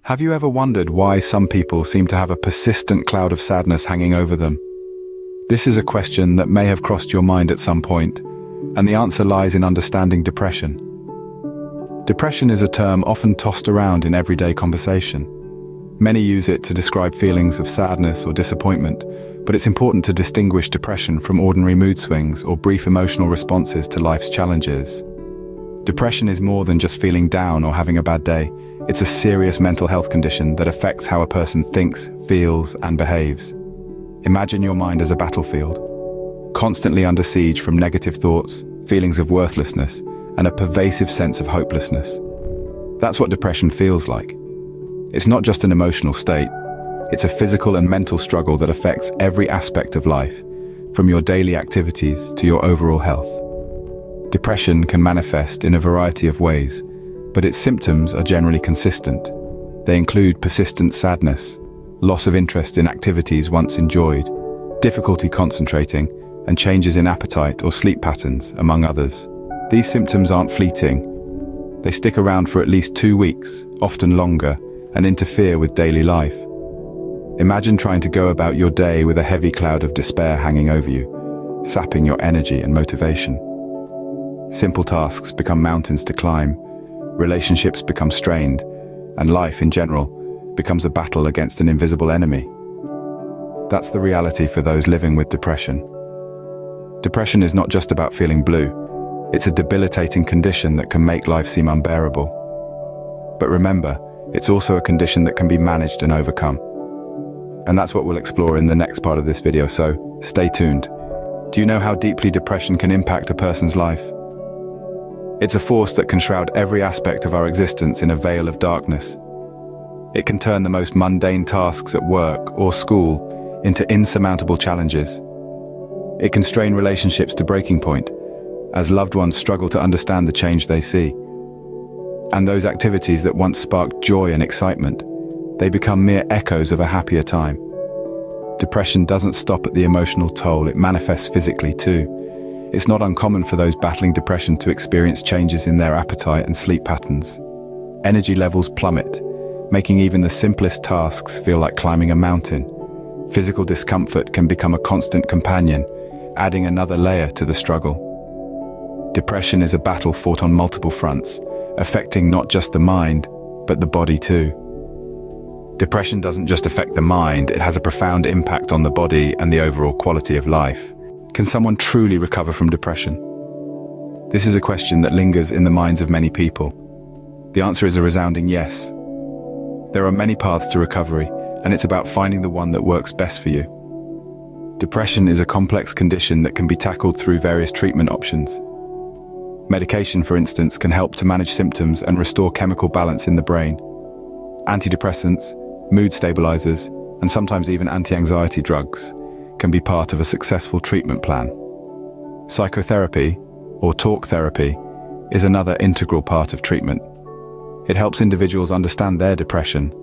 Have you ever wondered why some people seem to have a persistent cloud of sadness hanging over them? This is a question that may have crossed your mind at some point, and the answer lies in understanding depression. Depression is a term often tossed around in everyday conversation. Many use it to describe feelings of sadness or disappointment, but it's important to distinguish depression from ordinary mood swings or brief emotional responses to life's challenges. Depression is more than just feeling down or having a bad day. It's a serious mental health condition that affects how a person thinks, feels, and behaves. Imagine your mind as a battlefield, constantly under siege from negative thoughts, feelings of worthlessness, and a pervasive sense of hopelessness. That's what depression feels like. It's not just an emotional state. It's a physical and mental struggle that affects every aspect of life, from your daily activities to your overall health. Depression can manifest in a variety of ways, but its symptoms are generally consistent. They include persistent sadness, loss of interest in activities once enjoyed, difficulty concentrating, and changes in appetite or sleep patterns, among others. These symptoms aren't fleeting. They stick around for at least 2 weeks, often longer, and interfere with daily life. Imagine trying to go about your day with a heavy cloud of despair hanging over you, sapping your energy and motivation. Simple tasks become mountains to climb, relationships become strained, and life in general becomes a battle against an invisible enemy. That's the reality for those living with depression. Depression is not just about feeling blue. It's a debilitating condition that can make life seem unbearable. But remember, it's also a condition that can be managed and overcome. And that's what we'll explore in the next part of this video, so stay tuned. Do you know how deeply depression can impact a person's life? It's a force that can shroud every aspect of our existence in a veil of darkness. It can turn the most mundane tasks at work or school into insurmountable challenges. It can strain relationships to breaking point, as loved ones struggle to understand the change they see. And those activities that once sparked joy and excitement, they become mere echoes of a happier time. Depression doesn't stop at the emotional toll, it manifests physically too. It's not uncommon for those battling depression to experience changes in their appetite and sleep patterns. Energy levels plummet, making even the simplest tasks feel like climbing a mountain. Physical discomfort can become a constant companion, adding another layer to the struggle. Depression is a battle fought on multiple fronts, affecting not just the mind, but the body too. Depression doesn't just affect the mind, it has a profound impact on the body and the overall quality of life. Can someone truly recover from depression? This is a question that lingers in the minds of many people. The answer is a resounding yes. There are many paths to recovery, and it's about finding the one that works best for you. Depression is a complex condition that can be tackled through various treatment options. Medication, for instance, can help to manage symptoms and restore chemical balance in the brain. Antidepressants, mood stabilizers, and sometimes even anti-anxiety drugs can be part of a successful treatment plan. Psychotherapy, or talk therapy, is another integral part of treatment. It helps individuals understand their depression,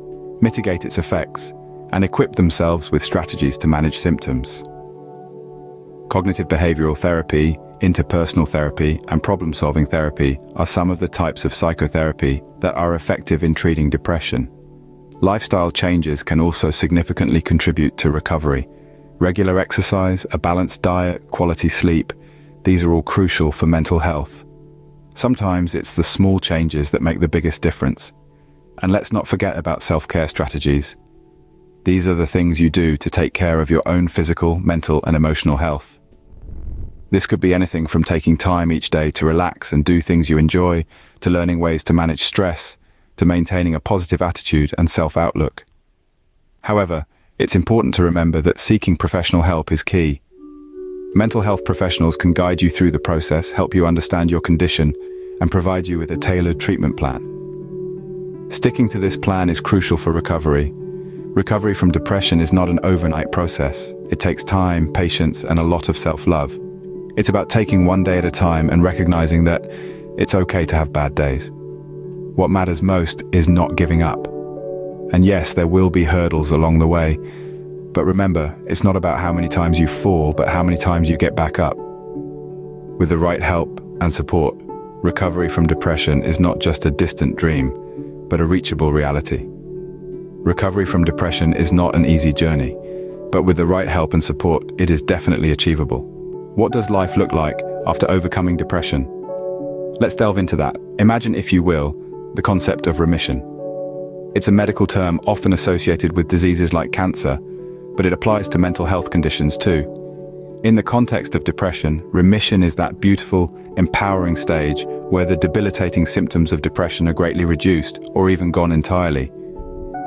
mitigate its effects, and equip themselves with strategies to manage symptoms. Cognitive behavioral therapy, interpersonal therapy, and problem-solving therapy are some of the types of psychotherapy that are effective in treating depression. Lifestyle changes can also significantly contribute to recovery. Regular exercise, a balanced diet, quality sleep, these are all crucial for mental health. Sometimes it's the small changes that make the biggest difference. And let's not forget about self-care strategies. These are the things you do to take care of your own physical, mental, and emotional health. This could be anything from taking time each day to relax and do things you enjoy, to learning ways to manage stress, to maintaining a positive attitude and self-outlook. However, it's important to remember that seeking professional help is key. Mental health professionals can guide you through the process, help you understand your condition, and provide you with a tailored treatment plan. Sticking to this plan is crucial for recovery. Recovery from depression is not an overnight process. It takes time, patience, and a lot of self-love. It's about taking one day at a time and recognizing that it's okay to have bad days. What matters most is not giving up. And yes, there will be hurdles along the way, but remember, it's not about how many times you fall, but how many times you get back up. With the right help and support, recovery from depression is not just a distant dream, but a reachable reality. Recovery from depression is not an easy journey, but with the right help and support, it is definitely achievable. What does life look like after overcoming depression? Let's delve into that. Imagine, if you will, the concept of remission. It's a medical term often associated with diseases like cancer, but it applies to mental health conditions too. In the context of depression, remission is that beautiful, empowering stage where the debilitating symptoms of depression are greatly reduced or even gone entirely.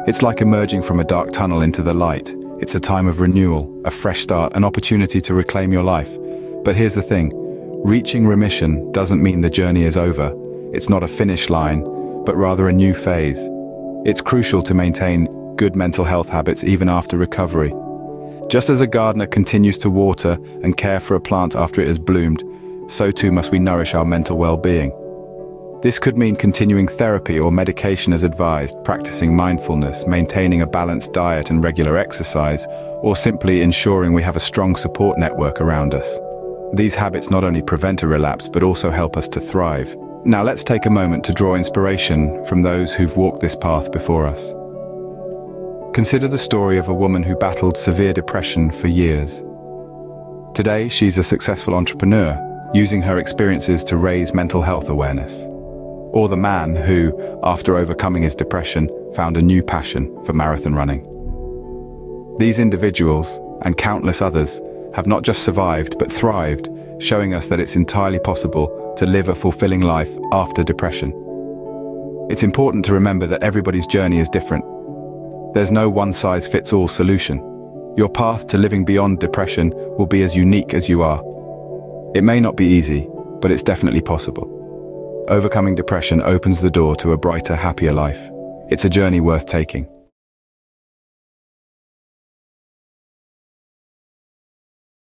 It's like emerging from a dark tunnel into the light. It's a time of renewal, a fresh start, an opportunity to reclaim your life. But here's the thing, reaching remission doesn't mean the journey is over. It's not a finish line, but rather a new phase. It's crucial to maintain good mental health habits even after recovery. Just as a gardener continues to water and care for a plant after it has bloomed, so too must we nourish our mental well-being. This could mean continuing therapy or medication as advised, practicing mindfulness, maintaining a balanced diet and regular exercise, or simply ensuring we have a strong support network around us. These habits not only prevent a relapse but also help us to thrive. Now let's take a moment to draw inspiration from those who've walked this path before us. Consider the story of a woman who battled severe depression for years. Today, she's a successful entrepreneur, using her experiences to raise mental health awareness. Or the man who, after overcoming his depression, found a new passion for marathon running. These individuals, and countless others, have not just survived but thrived, showing us that it's entirely possible to live a fulfilling life after depression. It's important to remember that everybody's journey is different. There's no one-size-fits-all solution. Your path to living beyond depression will be as unique as you are. It may not be easy, but it's definitely possible. Overcoming depression opens the door to a brighter, happier life. It's a journey worth taking.